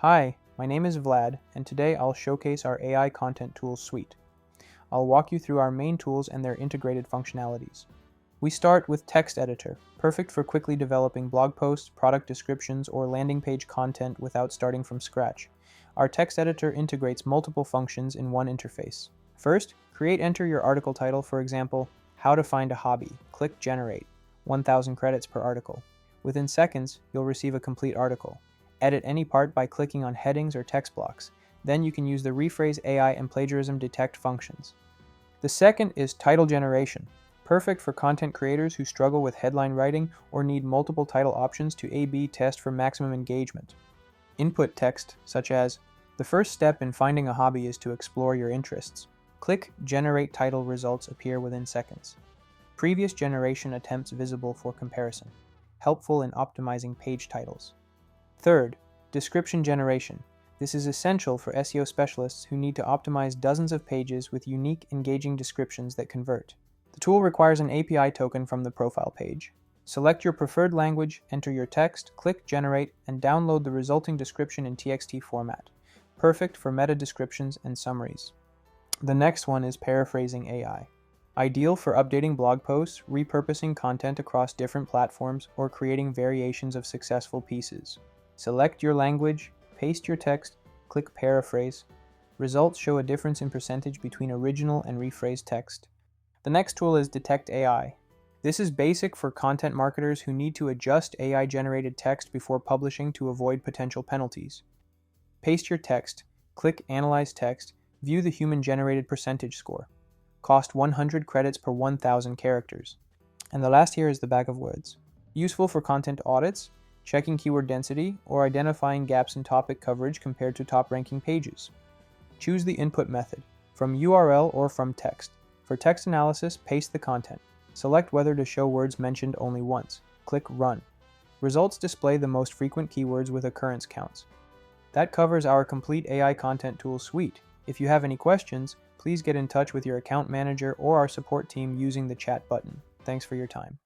Hi, my name is Vlad, and today I'll showcase our AI content tools suite. I'll walk you through our main tools and their integrated functionalities. We start with Text Editor, perfect for quickly developing blog posts, product descriptions, or landing page content without starting from scratch. Our text editor integrates multiple functions in one interface. First, enter your article title, for example, How to Find a Hobby. Click Generate, 1,000 credits per article. Within seconds, you'll receive a complete article. Edit any part by clicking on headings or text blocks. Then you can use the rephrase AI and plagiarism detect functions. The second is title generation, perfect for content creators who struggle with headline writing or need multiple title options to A/B test for maximum engagement. Input text, such as, the first step in finding a hobby is to explore your interests. Click Generate Title, results appear within seconds. Previous generation attempts visible for comparison, helpful in optimizing page titles. Third, description generation. This is essential for SEO specialists who need to optimize dozens of pages with unique, engaging descriptions that convert. The tool requires an API token from the profile page. Select your preferred language, enter your text, click Generate, and download the resulting description in TXT format. Perfect for meta descriptions and summaries. The next one is Paraphrasing AI. Ideal for updating blog posts, repurposing content across different platforms, or creating variations of successful pieces. Select your language, paste your text, click Paraphrase. Results show a difference in percentage between original and rephrased text. The next tool is Detect AI. This is basic for content marketers who need to adjust AI-generated text before publishing to avoid potential penalties. Paste your text, click Analyze Text, view the human-generated percentage score. Cost 100 credits per 1,000 characters. And the last here is the bag of words. Useful for content audits, checking keyword density, or identifying gaps in topic coverage compared to top-ranking pages. Choose the input method, from URL or from text. For text analysis, paste the content. Select whether to show words mentioned only once. Click Run. Results display the most frequent keywords with occurrence counts. That covers our complete AI content tool suite. If you have any questions, please get in touch with your account manager or our support team using the chat button. Thanks for your time.